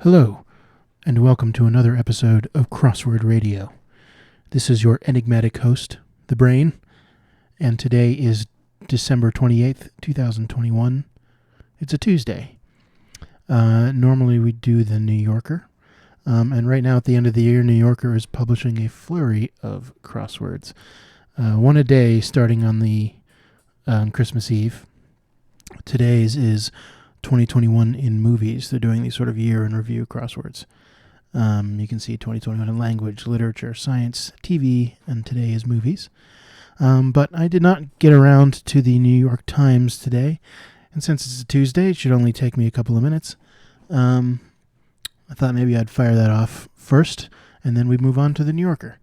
Hello, and welcome to another episode of Crossword Radio. This is your enigmatic host, The Brain, and today is December 28th, 2021. It's a Tuesday. Normally we do the New Yorker, and right now at the end of the year, New Yorker is publishing a flurry of crosswords. One a day starting on Christmas Eve. Today's is 2021 in movies. They're doing these sort of year in review crosswords. You can see 2021 in language, literature, science, TV, and today is movies. But I did not get around to the New York Times today, and since it's a Tuesday, it should only take me a couple of minutes. I thought maybe I'd fire that off first, and then we'd move on to the New Yorker.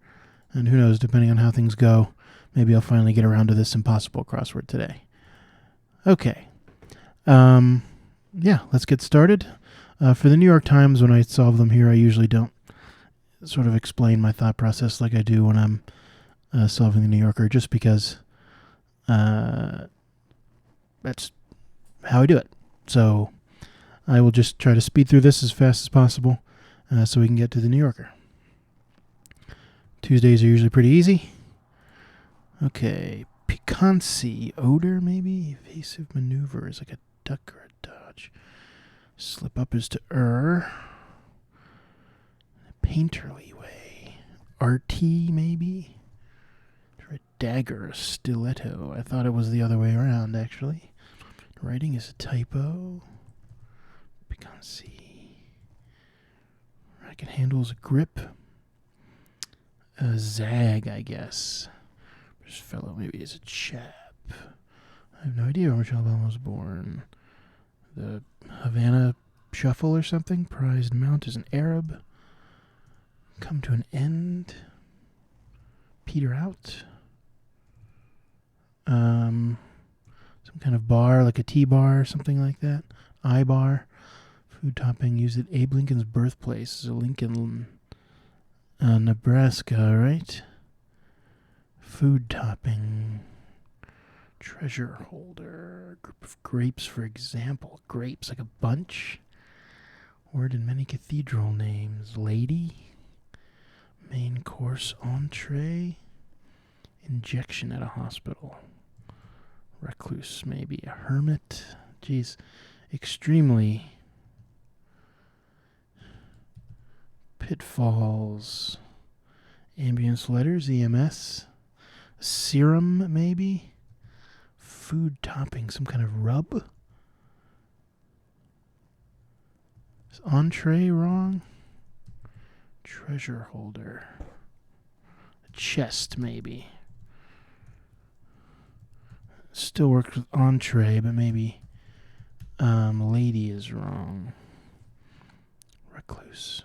And who knows, depending on how things go, maybe I'll finally get around to this impossible crossword today. Okay. Let's get started. For the New York Times, when I solve them here, I usually don't sort of explain my thought process like I do when I'm solving the New Yorker, just because that's how I do it. So I will just try to speed through this as fast as possible so we can get to the New Yorker. Tuesdays are usually pretty easy. Okay, piquancy, odor maybe? Evasive maneuver is like a duck or a dodge. Slip up is to painterly way. Arty maybe? Or a dagger, a stiletto. I thought it was the other way around, actually. Writing is a typo. Piquancy. Racket handle is a grip. A zag, I guess. This fellow maybe is a chap. I have no idea where Michelle Obama was born. The Havana Shuffle or something? Prized mount is an Arab. Come to an end. Peter out. Some kind of bar, like a T-bar, something like that. I-bar. Food topping used at Abe Lincoln's birthplace. Is a Lincoln, Nebraska, right? Food topping. Treasure holder. Group of grapes, for example. Grapes, like a bunch. Word in many cathedral names. Lady. Main course entree. Injection at a hospital. Recluse, maybe. A hermit. Geez. Extremely. Pitfalls. Ambulance letters. EMS. Serum, maybe. Food topping, some kind of rub? Is entree wrong? Treasure holder. A chest, maybe. Still works with entree, but maybe lady is wrong. Recluse.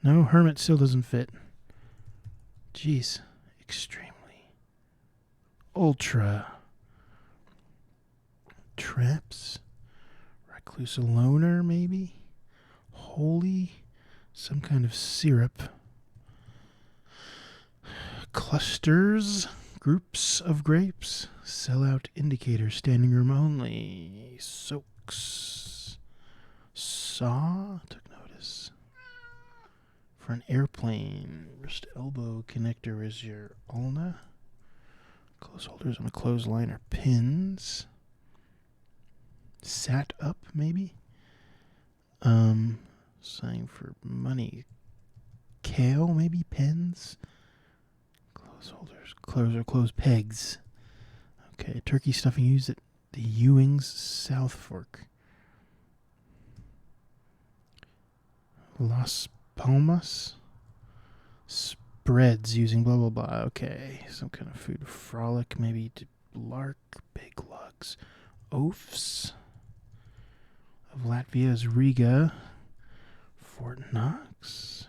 No, hermit still doesn't fit. Jeez, extremely. Ultra. Traps. Recluse, a loner, maybe. Holy. Some kind of syrup. Clusters. Groups of grapes. Sellout indicator. Standing room only. Soaks. Saw. Took notice. For an airplane. Wrist elbow connector is your ulna. Clothes holders on a clothesline are pins. Sat up, maybe? Sign for money. Kale, maybe? Pens? Clothes holders. Clothes pegs. Okay, turkey stuffing used at the Ewing's South Fork. Las Palmas? Spreads using blah blah blah. Okay, some kind of food. Frolic, maybe. Lark, big lugs. Oafs of Latvia's Riga. Fort Knox.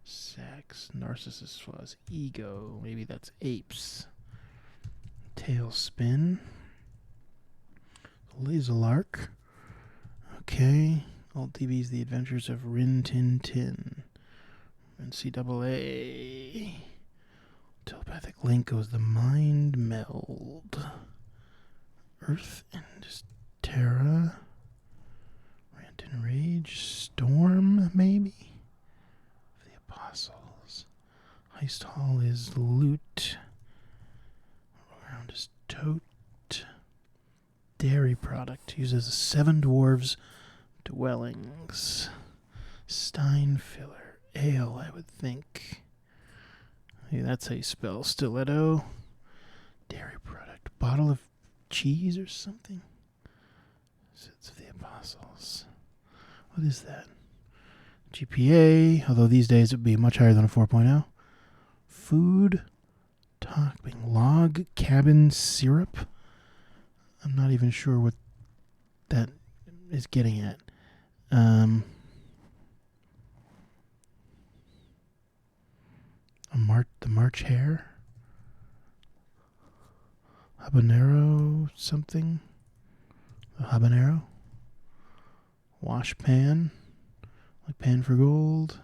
Sex. Narcissus flaws. Ego. Maybe that's apes. Tailspin. Laserlark. Okay. Alt DB's The Adventures of Rin Tin Tin. NCAA. Telepathic link goes the mind meld. Earth and Terra. Heist Hall is loot. Around is tote. Dairy product uses 7 dwarves dwellings. Stein filler. Ale, I would think. Hey, that's how you spell stiletto. Dairy product. Bottle of cheese or something? Sits of the Apostles. What is that? GPA, although these days it would be much higher than a 4.0. Food. Topping. Log cabin syrup. I'm not even sure what that is getting at. The March Hare. Habanero something. The habanero. Wash pan. Like pan for gold.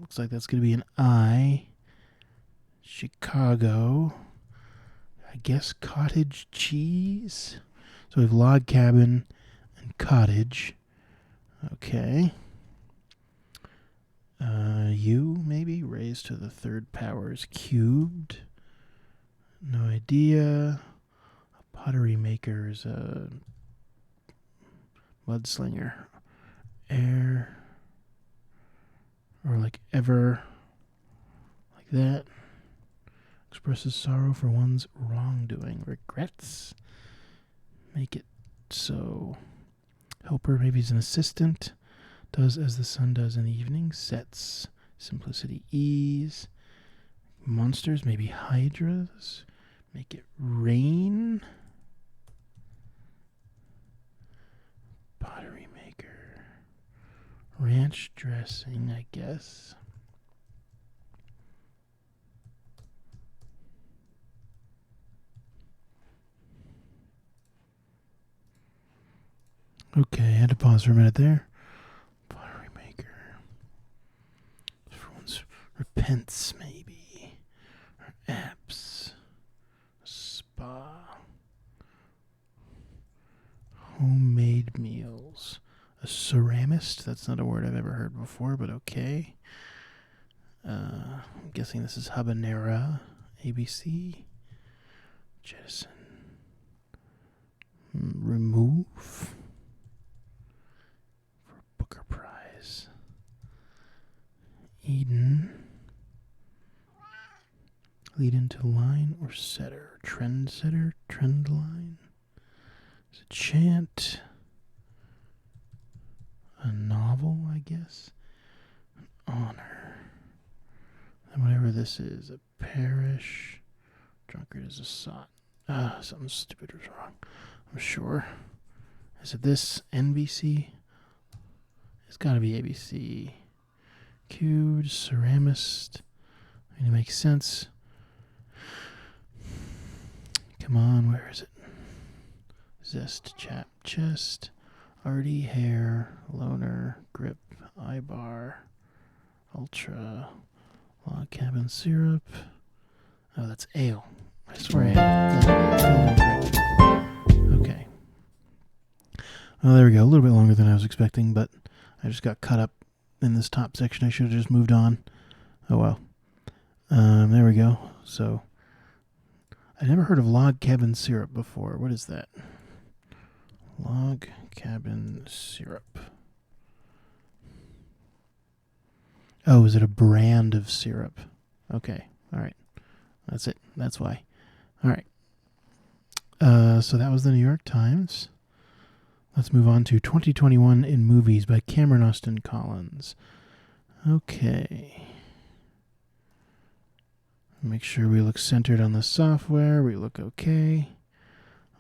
Looks like that's going to be an I. Chicago. I guess cottage cheese. So we have log cabin and cottage. Okay. U, maybe? Raised to the 3rd power is cubed. No idea. A pottery maker is a mudslinger. Air. Or like ever. Like that. Expresses sorrow for one's wrongdoing. Regrets. Make it so. Helper, maybe he's an assistant. Does as the sun does in the evening. Sets. Simplicity, ease. Monsters, maybe hydras. Make it rain. Pottery maker. Ranch dressing, I guess. Okay, I had to pause for a minute there. Pottery maker. Everyone's repents, maybe. Or apps. Spa. Homemade meals. A ceramist. That's not a word I've ever heard before, but okay. I'm guessing this is habanera. ABC. Jettison. Remove. Booker Prize. Eden. Lead into line or setter. Trend setter. Trend line. Is it chant? A novel, I guess. An honor. And whatever this is. A parish. Drunkard is a sot. Something stupid was wrong. I'm sure. Is it this? NBC? It's got to be ABC. Cubed, ceramist. I mean, it makes sense. Come on, where is it? Zest, chap, chest. Arty, hair, loner, grip, eye bar, ultra, log cabin syrup. Oh, that's ale. I swear I had that. Okay. Well, there we go. A little bit longer than I was expecting, but I just got caught up in this top section. I should have just moved on. Oh, well. There we go. So, I never heard of log cabin syrup before. What is that? Log cabin syrup. Oh, is it a brand of syrup? Okay. All right. That's it. That's why. All right. So that was the New York Times. Let's move on to 2021 in Movies by Cameron Austin Collins. Okay. Make sure we look centered on the software. We look okay.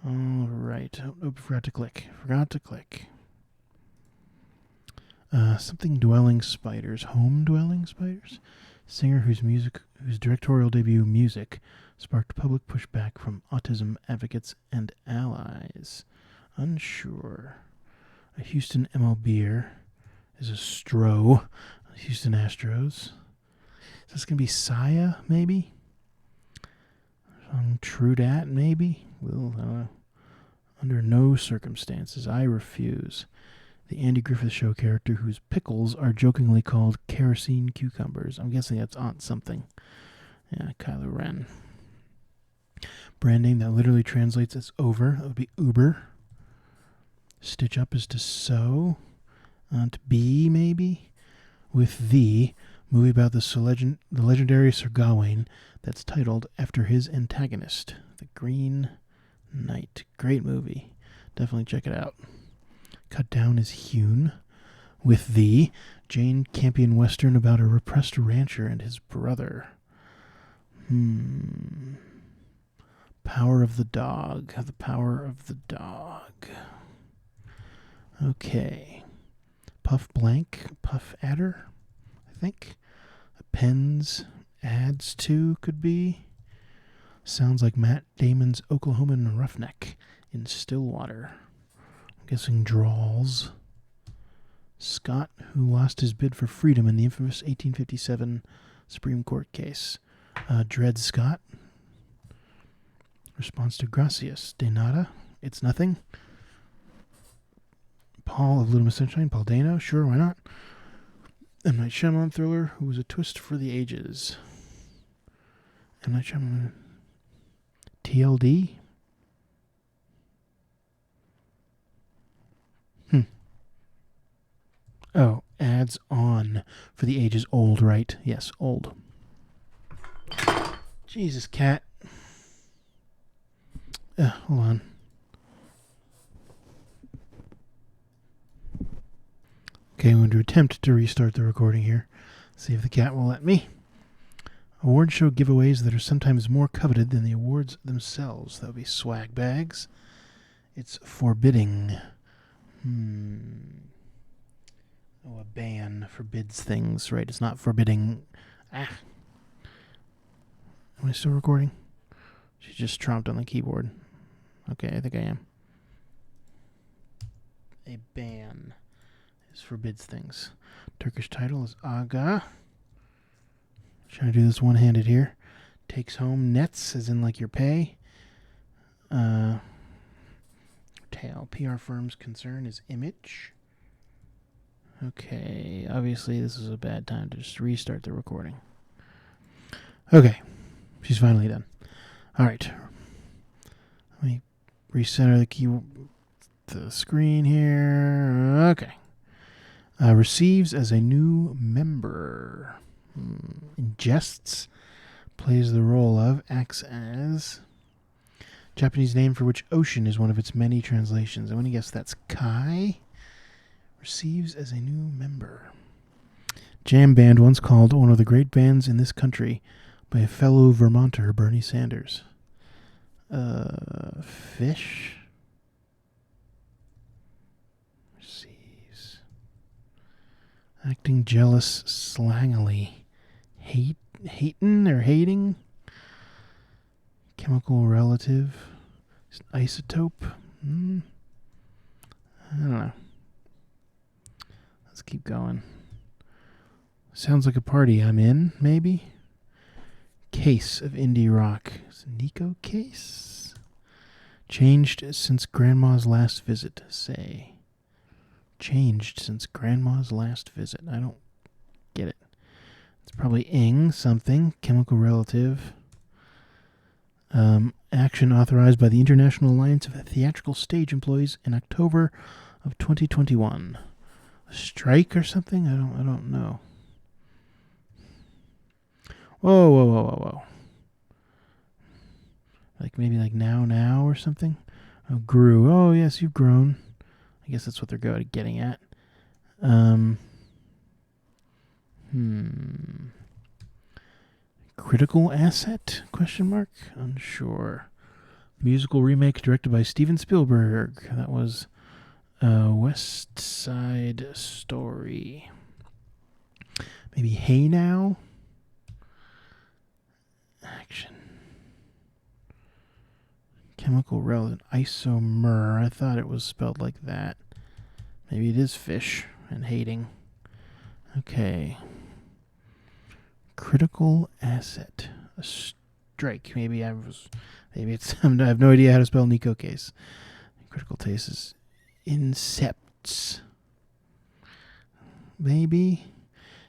All right. Oh, forgot to click. Something dwelling spiders. Home dwelling spiders? Singer whose directorial debut Music sparked public pushback from autism advocates and allies. Unsure. A Houston MLBer is a Stro. Houston Astros. Is this going to be Saya, maybe? True Dat, maybe? Well, under no circumstances. I refuse. the Andy Griffith Show character whose pickles are jokingly called kerosene cucumbers. I'm guessing that's Aunt something. Yeah, Kylo Ren. Brand name that literally translates as over. That would be Uber. Stitch up is to sew. Aunt B, maybe? With the movie about the legendary Sir Gawain that's titled after his antagonist, the Green Knight. Great movie. Definitely check it out. Cut Down is hewn. With the Jane Campion Western about a repressed rancher and his brother. Power of the Dog. The Power of the Dog. Okay. Puff Blank. Puff Adder, I think. Pens adds to could be. Sounds like Matt Damon's Oklahoman Roughneck in Stillwater. I'm guessing drawls. Scott, who lost his bid for freedom in the infamous 1857 Supreme Court case. Dred Scott. Response to Gracias. De nada. It's nothing. Paul of Little Miss Sunshine. Paul Dano. Sure, why not? M. Night Shyamalan thriller, who was a twist for the ages. M. Night Shyamalan. TLD? Oh, adds on for the ages. Old, right? Yes, old. Jesus, cat. Hold on. Okay, I'm going to attempt to restart the recording here. See if the cat will let me. Award show giveaways that are sometimes more coveted than the awards themselves. That would be swag bags. It's forbidding. Oh, a ban forbids things, right? It's not forbidding. Am I still recording? She just tromped on the keyboard. Okay, I think I am. A ban is forbids things. Turkish title is Aga. Trying to do this one-handed here. Takes home nets, as in like your pay. Tail. PR firm's concern is image. Okay, obviously this is a bad time to just restart the recording. Okay, she's finally done. All right, let me recenter the screen here. Okay, receives as a new member. Ingests, plays the role of, acts as. Japanese name for which ocean is one of its many translations. I'm going to guess that's Kai. Receives as a new member. Jam band once called one of the great bands in this country by a fellow Vermonter, Bernie Sanders. Fish. Receives. Acting jealous slangily. Hating or hating. Chemical relative. Isotope. I don't know. Let's keep going. Sounds like a party I'm in, maybe? Case of indie rock. Is it Nico Case? Changed since Grandma's last visit, say. Changed since Grandma's last visit. I don't get it. It's probably ing something. Chemical relative. Action authorized by the International Alliance of Theatrical Stage Employees in October of 2021. Strike or something? I don't know. Whoa. Like maybe like now or something? Oh, grew. Oh, yes, you've grown. I guess that's what they're getting at. Critical asset? Question mark? Unsure. Musical remake directed by Steven Spielberg. That was West Side Story. Maybe Hey Now? Action. Chemical relevant. Isomer. I thought it was spelled like that. Maybe it is fish and hating. Okay. Critical asset. A strike. Maybe it's I have no idea how to spell Nico Case. Critical taste is incepts. maybe.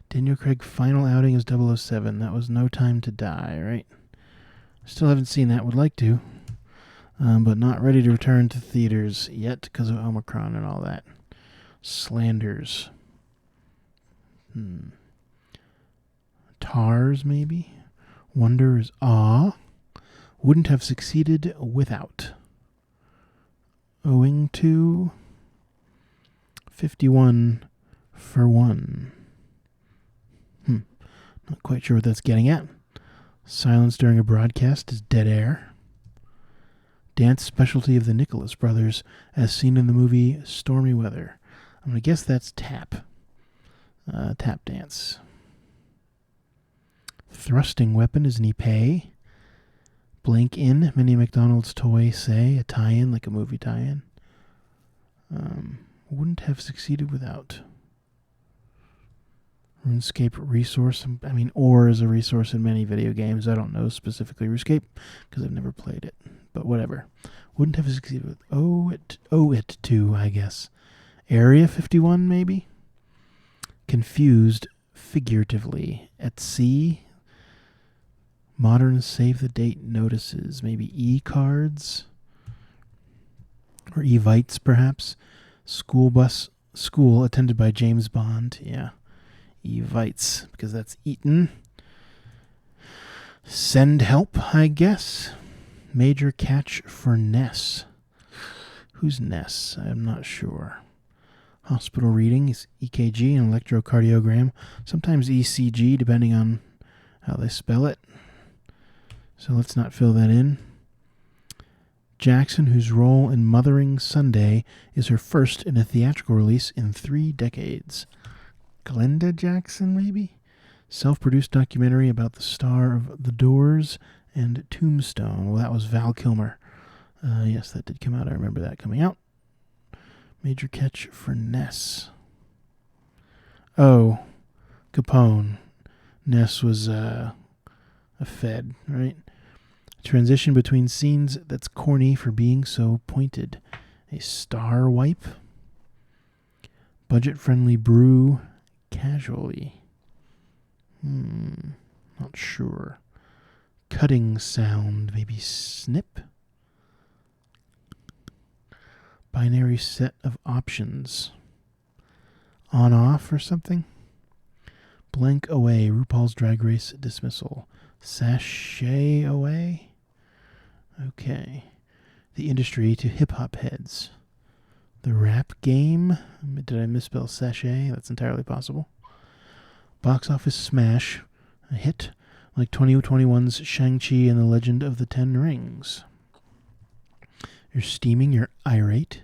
Daniel Craig final outing as 007. That was No Time to Die, right? Still haven't seen that. Would like to. But not ready to return to theaters yet because of Omicron and all that. Slanders. Tars, maybe? Wonder is awe. Wouldn't have succeeded without. Owing to 51 for 1. Not quite sure what that's getting at. Silence during a broadcast is dead air. Dance specialty of the Nicholas brothers as seen in the movie Stormy Weather. I'm going to guess that's tap. Tap dance. Thrusting weapon is an epee. Blank in, many McDonald's toy say, a tie-in, like a movie tie-in. Wouldn't have succeeded without. RuneScape resource. Ore is a resource in many video games. I don't know specifically RuneScape because I've never played it. But whatever. Wouldn't have succeeded with owe it to, I guess. Area 51, maybe? Confused figuratively. At sea. Modern save the date notices. Maybe e-cards? Or evites, perhaps? School attended by James Bond. Yeah. Evites, because that's eaten. Send help, I guess. Major catch for Ness. Who's Ness? I'm not sure. Hospital reading is EKG and electrocardiogram. Sometimes ECG, depending on how they spell it. So let's not fill that in. Jackson, whose role in Mothering Sunday is her first in a theatrical release in 3 decades. Glenda Jackson, maybe? Self-produced documentary about the star of The Doors and Tombstone. Well, that was Val Kilmer. Yes, that did come out. I remember that coming out. Major catch for Ness. Oh, Capone. Ness was a Fed, right? Transition between scenes that's corny for being so pointed. A star wipe. Budget-friendly brew casually. Not sure. Cutting sound, maybe snip? Binary set of options. On off or something? Blank away, RuPaul's Drag Race dismissal. Sashay away? Okay. The industry to hip-hop heads. The rap game? Did I misspell sachet? That's entirely possible. Box office smash. A hit like 2021's Shang-Chi and the Legend of the Ten Rings. You're steaming, you're irate.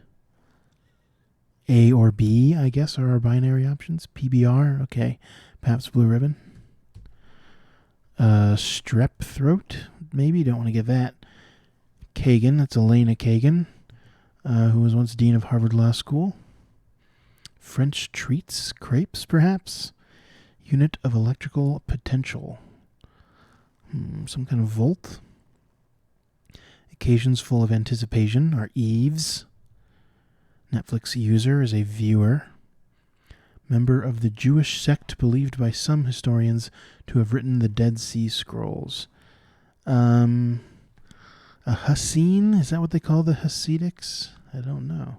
A or B, I guess, are our binary options. PBR, okay. Pabst Blue Ribbon. Strep throat, maybe, don't want to get that. Kagan, that's Elena Kagan, who was once dean of Harvard Law School. French treats, crepes, perhaps. Unit of electrical potential. Some kind of volt. Occasions full of anticipation are eaves. Netflix user is a viewer. Member of the Jewish sect believed by some historians to have written the Dead Sea Scrolls. A Hassine? Is that what they call the Hasidics? I don't know.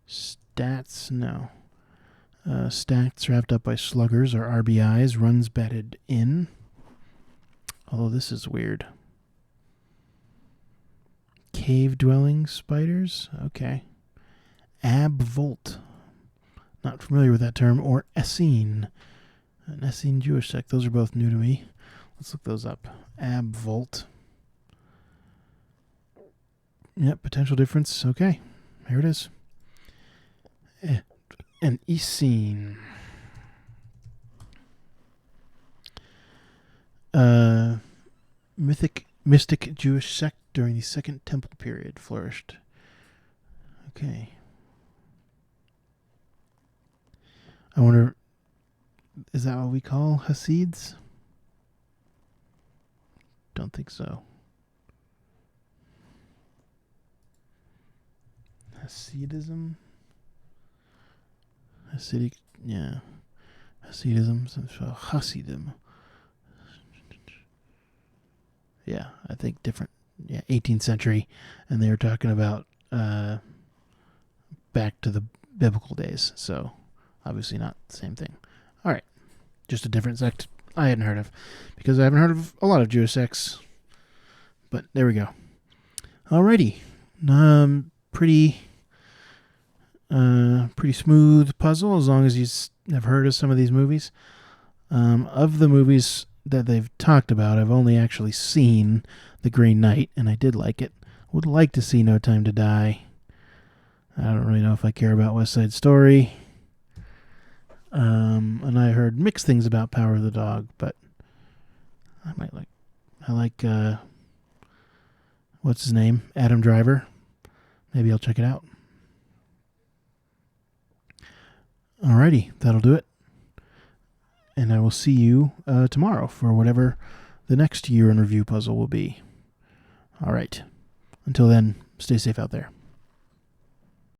Stats? No. Stats wrapped up by sluggers or RBIs. Runs batted in. Although this is weird. Cave-dwelling spiders? Okay. Abvolt. Not familiar with that term. Or Essene. An Essene Jewish sect. Those are both new to me. Let's look those up. Abvolt. Yep, potential difference. Okay. Here it is. An Essene. Mystic Jewish sect during the Second Temple period flourished. Okay. I wonder, is that what we call Hasids? Don't think so. Hasidism? Hasidic, yeah. Hasidism. Yeah, I think different. Yeah, 18th century, and they were talking about back to the biblical days. So obviously not the same thing. All right, just a different sect I hadn't heard of, because I haven't heard of a lot of Jewish sects. But there we go. Alrighty, pretty smooth puzzle as long as you have heard of some of these movies. Of the movies that they've talked about, I've only actually seen The Green Knight, and I did like it. Would like to see No Time to Die. I don't really know if I care about West Side Story. And I heard mixed things about Power of the Dog, but I like what's his name? Adam Driver. Maybe I'll check it out. Alrighty, that'll do it. And I will see you tomorrow for whatever the next year in review puzzle will be. All right. Until then, stay safe out there.